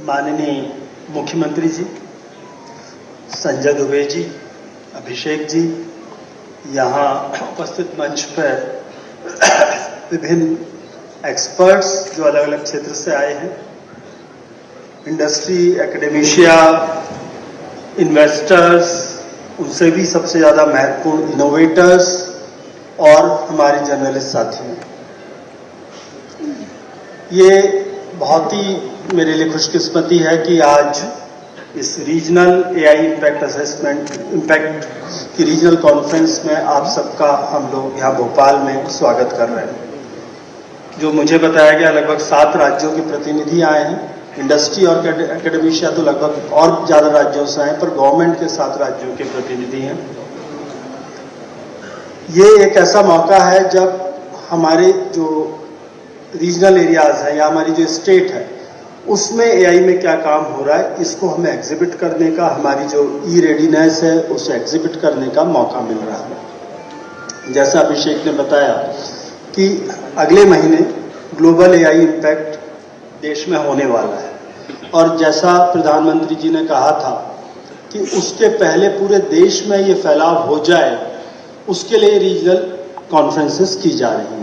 माननीय मुख्यमंत्री जी, संजय दुबे जी, अभिषेक जी, यहाँ उपस्थित मंच पर विभिन्न एक्सपर्ट्स जो अलग अलग क्षेत्र से आए हैं, इंडस्ट्री, एकेडेमिशिया, इन्वेस्टर्स, उनसे भी सबसे ज़्यादा महत्वपूर्ण इनोवेटर्स और हमारे जर्नलिस्ट साथी हैं। ये बहुत ही मेरे लिए खुशकिस्मती है कि आज इस regional AI impact assessment impact की रीजनल कॉन्फ्रेंस में आप सबका हम लोग यहाँ भोपाल में स्वागत कर रहे हैं। जो मुझे बताया गया लगभग 7 राज्यों के प्रतिनिधि आए हैं। इंडस्ट्री और एकेडेमिशिया तो लगभग और ज़्यादा राज्यों से आए, पर गवर्नमेंट के 7 राज्यों के प्रतिनिधि हैं। ये एक ऐसा मौका है जब हमारे जो रीजनल एरियाज है या हमारी जो स्टेट है उसमें एआई में क्या काम हो रहा है, इसको हमें एग्जिबिट करने का, हमारी जो ई रेडीनेस है उसे एग्जिबिट करने का मौका मिल रहा है। जैसा अभिषेक ने बताया कि अगले महीने ग्लोबल एआई इम्पैक्ट देश में होने वाला है, और जैसा प्रधानमंत्री जी ने कहा था कि उसके पहले पूरे देश में ये फैलाव हो जाए, उसके लिए रीजनल कॉन्फ्रेंसेस की जा रही हैं।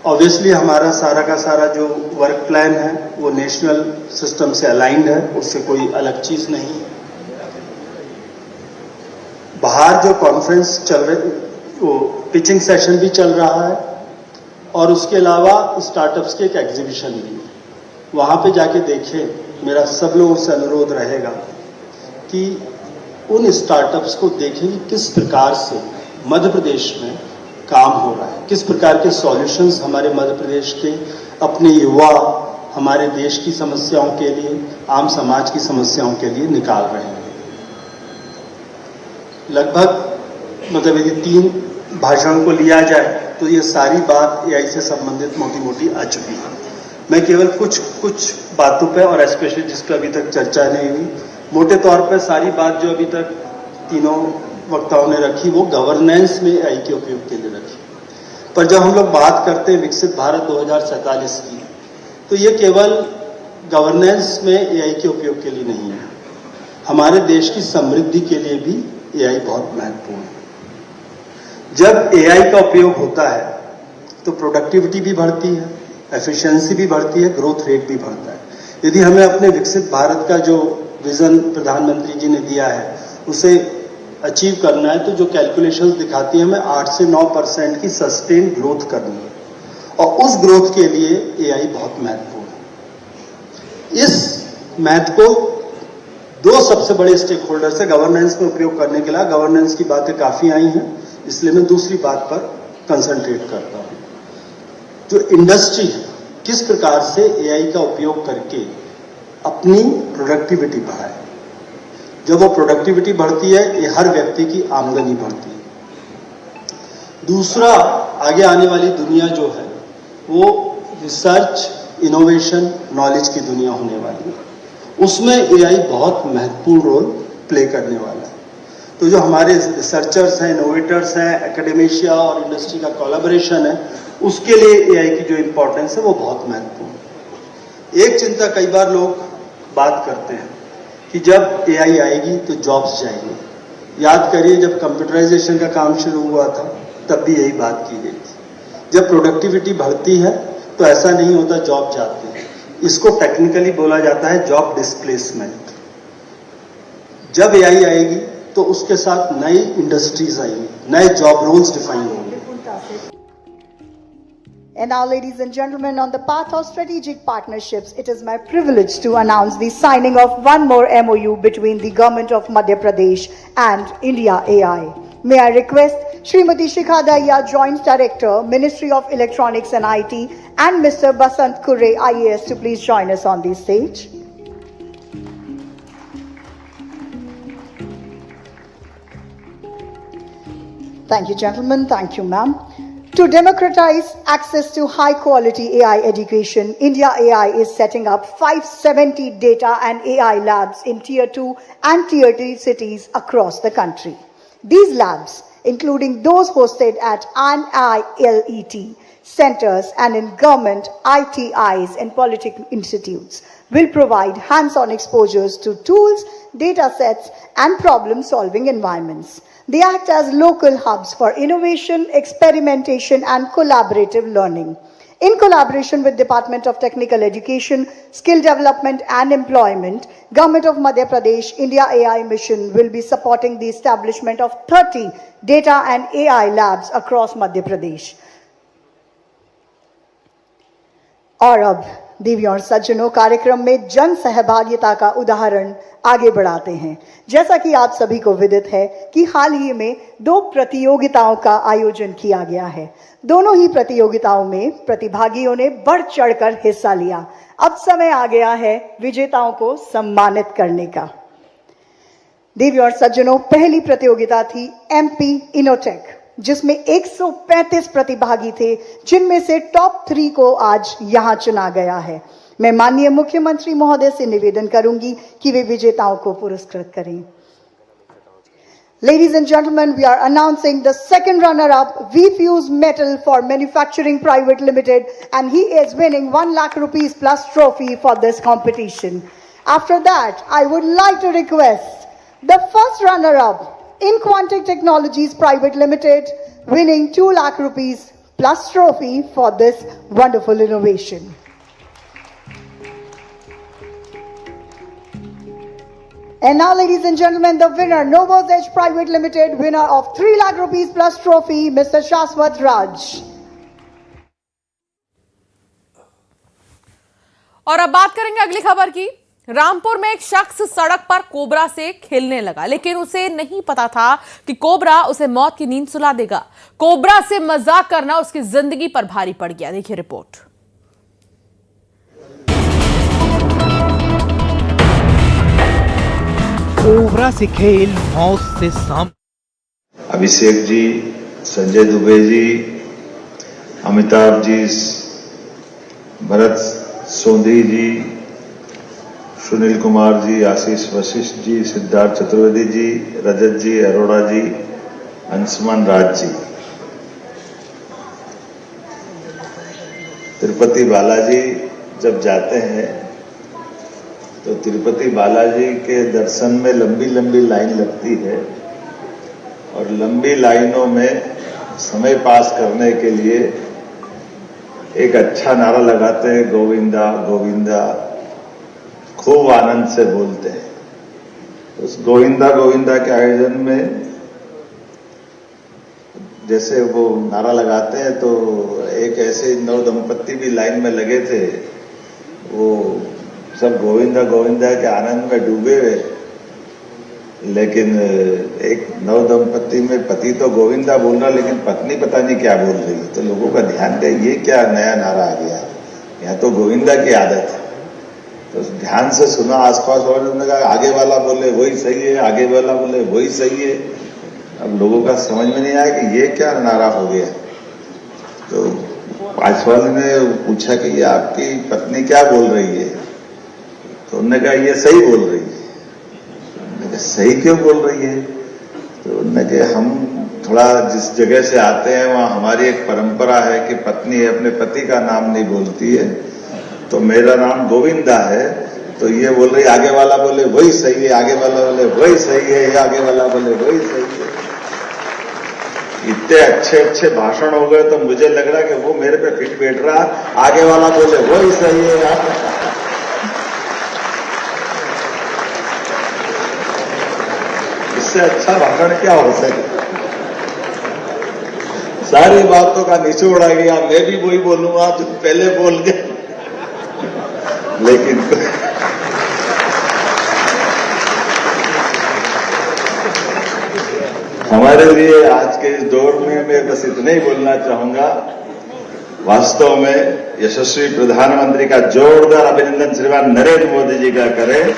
ऑब्वियसली हमारा सारा का सारा जो वर्क प्लान है वो नेशनल सिस्टम से अलाइंड है, उससे कोई अलग चीज नहीं है। बाहर जो कॉन्फ्रेंस चल रही, वो पिचिंग सेशन भी चल रहा है, और उसके अलावा स्टार्टअप्स के एक एग्जीबिशन भी है। वहाँ पे जाके देखें। मेरा सब लोगों से अनुरोध रहेगा कि उन स्टार्टअप्स को देखें कि किस प्रकार से मध्य प्रदेश में काम हो रहा है, किस प्रकार के सॉल्यूशंस हमारे मध्य प्रदेश के अपने युवा हमारे देश की समस्याओं के लिए, आम समाज की समस्याओं के लिए निकाल रहे हैं। लगभग मतलब यदि 3 भाषणों को लिया जाए तो ये सारी बात एआई से संबंधित मोटी मोटी आ चुकी है। मैं केवल कुछ बातों पे, और स्पेशली जिस पर अभी तक चर्चा नहीं हुई, मोटे तौर पर सारी बात जो अभी तक तीनों वक्ताओं ने रखी वो गवर्नेंस में एआई के उपयोग के लिए रखी। पर जब हम लोग बात करते हैं विकसित भारत 2047 की, तो ये केवल गवर्नेंस में एआई के उपयोग के लिए नहीं है, हमारे देश की समृद्धि के लिए भी एआई बहुत महत्वपूर्ण है। जब एआई का उपयोग होता है तो प्रोडक्टिविटी भी बढ़ती है, एफिशिएंसी भी बढ़ती है, ग्रोथ रेट भी बढ़ता है। यदि हमें अपने विकसित भारत का जो विजन प्रधानमंत्री जी ने दिया है उसे अचीव करना है, तो जो कैलकुलेशंस दिखाती है हमें 8 से 9% की सस्टेन ग्रोथ करनी है, और उस ग्रोथ के लिए एआई बहुत महत्वपूर्ण है। इस महत्व को 2 सबसे बड़े स्टेक होल्डर से गवर्नेंस में उपयोग करने के लिए, गवर्नेंस की बातें काफी आई हैं, इसलिए मैं दूसरी बात पर कंसंट्रेट करता हूं। जो इंडस्ट्री है किस प्रकार से एआई का उपयोग करके अपनी प्रोडक्टिविटी बढ़ाए। जब वो प्रोडक्टिविटी बढ़ती है, ये हर व्यक्ति की आमदनी बढ़ती है। दूसरा, आगे आने वाली दुनिया जो है वो रिसर्च, इनोवेशन, नॉलेज की दुनिया होने वाली है। उसमें एआई बहुत महत्वपूर्ण रोल प्ले करने वाला है। तो जो हमारे रिसर्चर्स हैं, इनोवेटर्स हैं, एकेडेमिशिया और इंडस्ट्री का कोलैबोरेशन है, उसके लिए एआई की जो इंपॉर्टेंस है वो बहुत महत्वपूर्ण है। एक चिंता कई बार लोग बात करते हैं कि जब एआई आएगी तो जॉब्स जाएंगे। याद करिए, जब कंप्यूटराइजेशन का काम शुरू हुआ था तब भी यही बात की गई थी। जब प्रोडक्टिविटी बढ़ती है तो ऐसा नहीं होता जॉब जाते हैं, इसको टेक्निकली बोला जाता है जॉब डिस्प्लेसमेंट। जब एआई आएगी तो उसके साथ नई इंडस्ट्रीज आएंगी, नए जॉब रोल्स डिफाइन होंगे। And now, ladies and gentlemen, on the path of strategic partnerships, it is my privilege to announce the signing of one more MOU between the Government of Madhya Pradesh and India AI. May I request Srimati Shikha Dahiya, Joint Director, Ministry of Electronics and IT, and Mr. Basant Kurre, IAS, to please join us on the stage. Thank you, gentlemen. Thank you, ma'am. To democratize access to high-quality AI education, India AI is setting up 570 data and AI labs in Tier 2 and Tier 3 cities across the country. These labs, including those hosted at NILET, centers and in government, ITIs and polytechnic institutes will provide hands-on exposures to tools, data sets and problem-solving environments. They act as local hubs for innovation, experimentation and collaborative learning. In collaboration with Department of Technical Education, Skill Development and Employment, Government of Madhya Pradesh India AI Mission will be supporting the establishment of 30 data and AI labs across Madhya Pradesh. और अब देवी और सज्जनों, कार्यक्रम में जन सहभागिता का उदाहरण आगे बढ़ाते हैं। जैसा कि आप सभी को विदित है कि हाल ही में 2 प्रतियोगिताओं का आयोजन किया गया है। दोनों ही प्रतियोगिताओं में प्रतिभागियों ने बढ़ चढ़कर हिस्सा लिया। अब समय आ गया है विजेताओं को सम्मानित करने का। देवी और सज्जनों, पहली प्रतियोगिता थी MP इनोटेक, जिसमें 135 प्रतिभागी थे, जिनमें से टॉप 3 को आज यहां चुना गया है। मैं माननीय मुख्यमंत्री महोदय से निवेदन करूंगी कि वे विजेताओं को पुरस्कृत करें। Ladies and gentlemen, we are announcing the second runner-up, V-Fuse Metal for Manufacturing Private Limited, and he is winning 1 lakh rupees plus trophy for this competition. After that, I would like to request the first runner-up, in Quantic Technologies Private Limited, winning 2 lakh rupees plus trophy for this wonderful innovation. And now, ladies and gentlemen, the winner, Novos Edge Private Limited, winner of 3 lakh rupees plus trophy, Mr. Shashwat Raj. और अब बात करेंगे अगली खबर की। रामपुर में एक शख्स सड़क पर कोबरा से खेलने लगा, लेकिन उसे नहीं पता था कि कोबरा उसे मौत की नींद सुला देगा। कोबरा से मजाक करना उसकी जिंदगी पर भारी पड़ गया। देखिए रिपोर्ट। कोबरा से खेल, मौत से साम। अभिषेक जी, संजय दुबे जी, अमिताभ जी, भरत सोंधी जी, सुनील कुमार जी, आशीष वशिष्ठ जी, सिद्धार्थ चतुर्वेदी जी, रजत जी, अरोड़ा जी, अंशुमन राज जी। तिरुपति बालाजी जब जाते हैं तो तिरुपति बालाजी के दर्शन में लंबी लंबी लाइन लगती है, और लंबी लाइनों में समय पास करने के लिए एक अच्छा नारा लगाते हैं, गोविंदा गोविंदा, खूब आनंद से बोलते हैं। उस गोविंदा गोविंदा के आयोजन में जैसे वो नारा लगाते हैं तो एक ऐसे नव दंपत्ति भी लाइन में लगे थे, वो सब गोविंदा गोविंदा के आनंद में डूबे हुए, लेकिन एक नव दंपत्ति में पति तो गोविंदा बोल रहा, लेकिन पत्नी पता नहीं क्या बोल रही है। तो लोगों का ध्यान दे, ये क्या नया नारा आ गया, यहाँ तो गोविंदा की आदत है। तो ध्यान से सुना आसपास, और उन्होंने कहा आगे वाला बोले वही सही है, आगे वाला बोले वही सही है। अब लोगों का समझ में नहीं आया कि ये क्या नारा हो गया। तो पांच वाले ने पूछा कि ये आपकी पत्नी क्या बोल रही है, तो उन्होंने कहा ये सही बोल रही है। उन्होंने कहा सही क्यों बोल रही है, तो उन्होंने कहा हम थोड़ा जिस जगह से आते हैं वहां हमारी एक परंपरा है कि पत्नी अपने पति का नाम नहीं बोलती है, तो मेरा नाम गोविंदा है, तो ये बोल रही आगे वाला बोले वही सही है, आगे वाला बोले वही सही है, आगे वाला बोले वही सही है। इतने अच्छे अच्छे भाषण हो गए तो मुझे लग रहा कि वो मेरे पे फिट बैठ रहा, आगे वाला बोले वही सही है। इससे अच्छा भाषण क्या हो सके। सारी बातों का निचोड़ आ गया, मैं भी वही बोलूंगा जो पहले बोल गए। लेकिन हमारे लिए आज के इस दौर में मैं बस इतना ही बोलना चाहूंगा, वास्तव में यशस्वी प्रधानमंत्री का जोरदार अभिनंदन श्रीमान नरेंद्र मोदी जी का करें।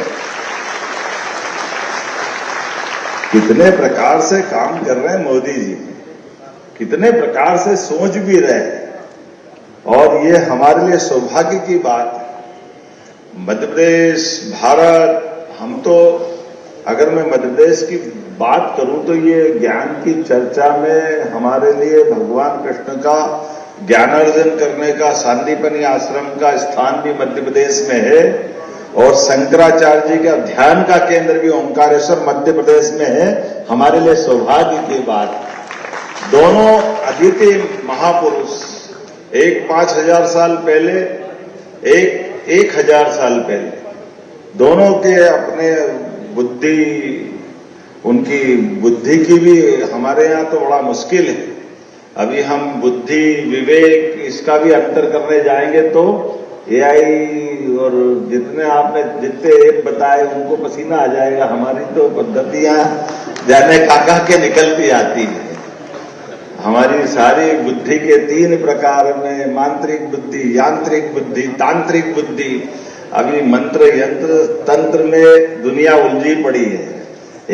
कितने प्रकार से काम कर रहे हैं मोदी जी, कितने प्रकार से सोच भी रहे हैं, और ये हमारे लिए सौभाग्य की बात है। मध्य प्रदेश, भारत, हम तो अगर मैं मध्य प्रदेश की बात करूं तो ये ज्ञान की चर्चा में हमारे लिए भगवान कृष्ण का ज्ञानार्जन करने का सांदीपनी आश्रम का स्थान भी मध्य प्रदेश में है और शंकराचार्य जी का ध्यान का केंद्र भी ओंकारेश्वर मध्य प्रदेश में है। हमारे लिए सौभाग्य की बात, दोनों अद्वितीय महापुरुष, एक 5000 साल पहले, एक 1000 साल पहले, दोनों के अपने बुद्धि, उनकी बुद्धि की भी हमारे यहाँ तो बड़ा मुश्किल है। अभी हम बुद्धि विवेक इसका भी अंतर करने जाएंगे तो एआई और जितने ऐप बताए उनको पसीना आ जाएगा। हमारी तो पद्धतियां जाने काका के निकलती आती है। हमारी सारी बुद्धि के 3 प्रकार में मांत्रिक बुद्धि, यांत्रिक बुद्धि, तांत्रिक बुद्धि, अभी मंत्र यंत्र तंत्र में दुनिया उलझी पड़ी है।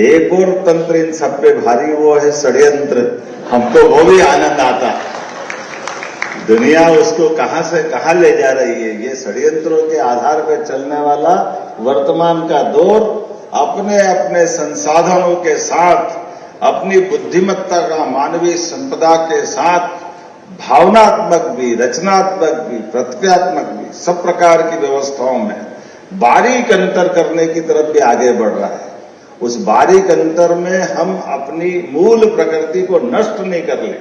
एक और तंत्र इन सब पे भारी, वो है षड्यंत्र। हमको वो भी आनंद आता, दुनिया उसको कहां से कहां ले जा रही है। ये षड्यंत्रों के आधार पर चलने वाला वर्तमान का दौर अपने अपने संसाधनों के साथ, अपनी बुद्धिमत्ता का मानवीय संपदा के साथ, भावनात्मक भी, रचनात्मक भी, प्रक्रियात्मक भी, सब प्रकार की व्यवस्थाओं में बारीक अंतर करने की तरफ भी आगे बढ़ रहा है। उस बारीक अंतर में हम अपनी मूल प्रकृति को नष्ट नहीं कर ले,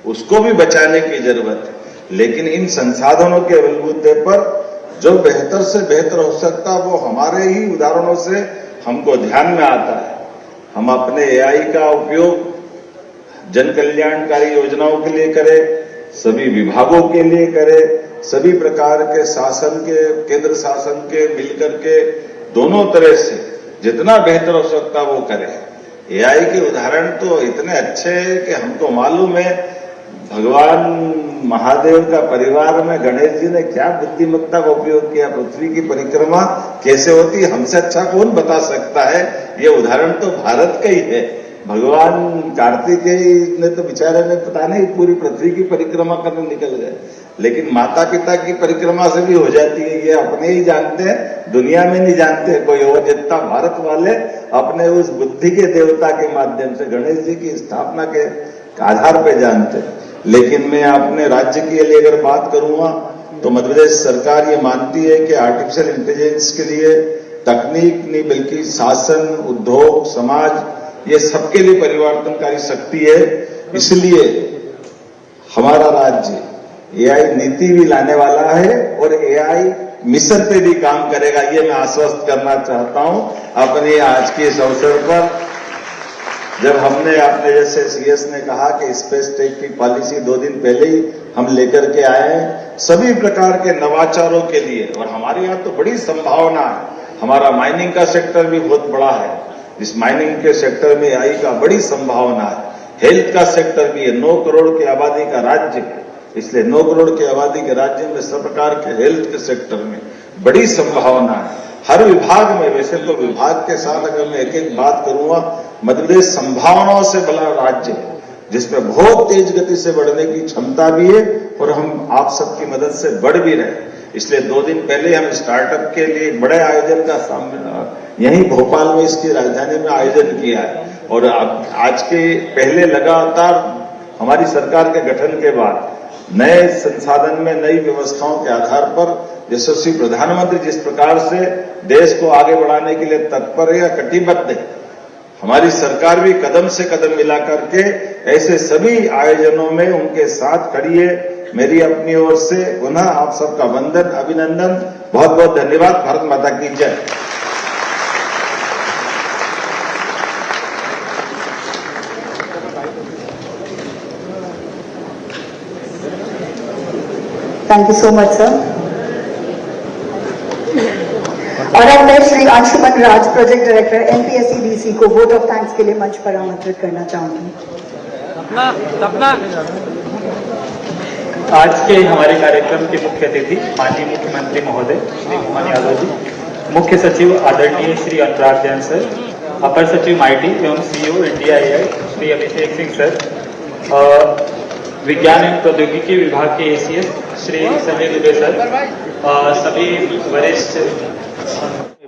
उसको भी बचाने की जरूरत है। लेकिन इन संसाधनों के बलबूते पर जो बेहतर से बेहतर हो सकता, वो हमारे ही उदाहरणों से हमको ध्यान में आता है। हम अपने एआई का उपयोग जन कल्याणकारी योजनाओं के लिए करें, सभी विभागों के लिए करें, सभी प्रकार के शासन के, केंद्र शासन के मिलकर के दोनों तरह से जितना बेहतर हो सकता वो करें। एआई के उदाहरण तो इतने अच्छे हैं कि हमको मालूम है भगवान महादेव का परिवार में गणेश जी ने क्या बुद्धिमत्ता का उपयोग किया। पृथ्वी की परिक्रमा कैसे होती है, हमसे अच्छा कौन बता सकता है। ये उदाहरण तो भारत का ही है। भगवान कार्तिकेय ने तो बेचारे ने पता नहीं पूरी पृथ्वी की परिक्रमा करने निकल गए, लेकिन माता पिता की परिक्रमा से भी हो जाती है। ये अपने ही जानते हैं, दुनिया में नहीं जानते कोई और। जितना भारत वाले अपने उस बुद्धि के देवता के माध्यम से गणेश जी की स्थापना के आधार पर जानते हैं। लेकिन मैं अपने राज्य के लिए अगर बात करूंगा तो मध्य प्रदेश सरकार ये मानती है कि आर्टिफिशियल इंटेलिजेंस के लिए तकनीक नहीं बल्कि शासन, उद्योग, समाज, ये सबके लिए परिवर्तनकारी शक्ति है। इसलिए हमारा राज्य एआई नीति भी लाने वाला है और एआई मिशन पे भी काम करेगा, ये मैं आश्वस्त करना चाहता हूं। अपने आज के इस अवसर पर जब हमने अपने जैसे सीएस ने कहा कि स्पेस टेक की पॉलिसी 2 दिन पहले ही हम लेकर के आए हैं सभी प्रकार के नवाचारों के लिए, और हमारे यहाँ तो बड़ी संभावना है। हमारा माइनिंग का सेक्टर भी बहुत बड़ा है, इस माइनिंग के सेक्टर में एआई का बड़ी संभावना है। हेल्थ का सेक्टर भी है, 9 करोड़ की आबादी का राज्य है, इसलिए 9 करोड़ की आबादी के राज्य में सब प्रकार के हेल्थ के सेक्टर में बड़ी संभावना है। हर विभाग में, वैसे तो विभाग के साथ अगर मैं एक एक बात करूंगा, मध्य प्रदेश संभावनाओं से बड़ा राज्य है जिसमें बहुत तेज गति से बढ़ने की क्षमता भी है और हम आप सबकी मदद से बढ़ भी रहे। इसलिए 2 दिन पहले हम स्टार्टअप के लिए एक बड़े आयोजन का यहीं भोपाल में, इसकी राजधानी में आयोजन किया है। और आज के पहले लगातार हमारी सरकार के गठन के बाद नए संसाधन में नई व्यवस्थाओं के आधार पर यशस्वी प्रधानमंत्री जिस प्रकार से देश को आगे बढ़ाने के लिए तत्पर है या कटिबद्ध है, हमारी सरकार भी कदम से कदम मिला करके ऐसे सभी आयोजनों में उनके साथ खड़ी है। मेरी अपनी ओर से पुनः आप सबका वंदन, अभिनंदन, बहुत बहुत धन्यवाद। भारत माता की जय। Thank you so much, sir. और अब मैं श्री अंशुमन राज, प्रोजेक्ट डायरेक्टर NPSCDC को वोट ऑफ थैंक्स के लिए मंच पर आमंत्रित करना चाहूंगी। आज के हमारे कार्यक्रम के मुख्य अतिथि माननीय मुख्यमंत्री महोदय श्री कुमार यादव जी, मुख्य सचिव आदरणीय श्री अनुराग जैन सर, अपर सचिव MIT एवं CEO India AI Shri Abhishek Singh sir, विज्ञान एवं प्रौद्योगिकी विभाग के ACS श्री संजय दुबे सर, सभी वरिष्ठ।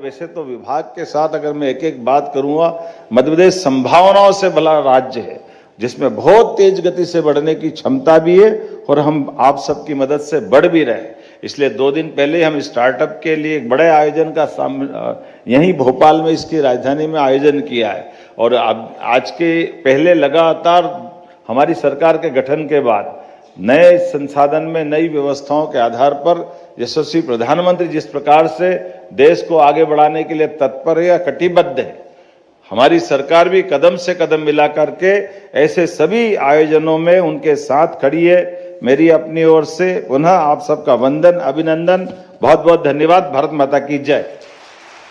वैसे तो विभाग के साथ अगर मैं एक एक बात करूंगा, मध्य प्रदेश संभावनाओं से भरा राज्य है जिसमें बहुत तेज गति से बढ़ने की क्षमता भी है और हम आप सबकी मदद से बढ़ भी रहे। इसलिए 2 दिन पहले हम स्टार्टअप के लिए एक बड़े आयोजन का यहीं भोपाल में, इसकी राजधानी में आयोजन किया है। और अब आज के पहले लगातार हमारी सरकार के गठन के बाद नए संसाधन में नई व्यवस्थाओं के आधार पर यशस्वी प्रधानमंत्री जिस प्रकार से देश को आगे बढ़ाने के लिए तत्पर या कटिबद्ध है, हमारी सरकार भी कदम से कदम मिला करके ऐसे सभी आयोजनों में उनके साथ खड़ी है। मेरी अपनी ओर से पुनः आप सबका वंदन, अभिनंदन, बहुत बहुत धन्यवाद। भारत माता की जय।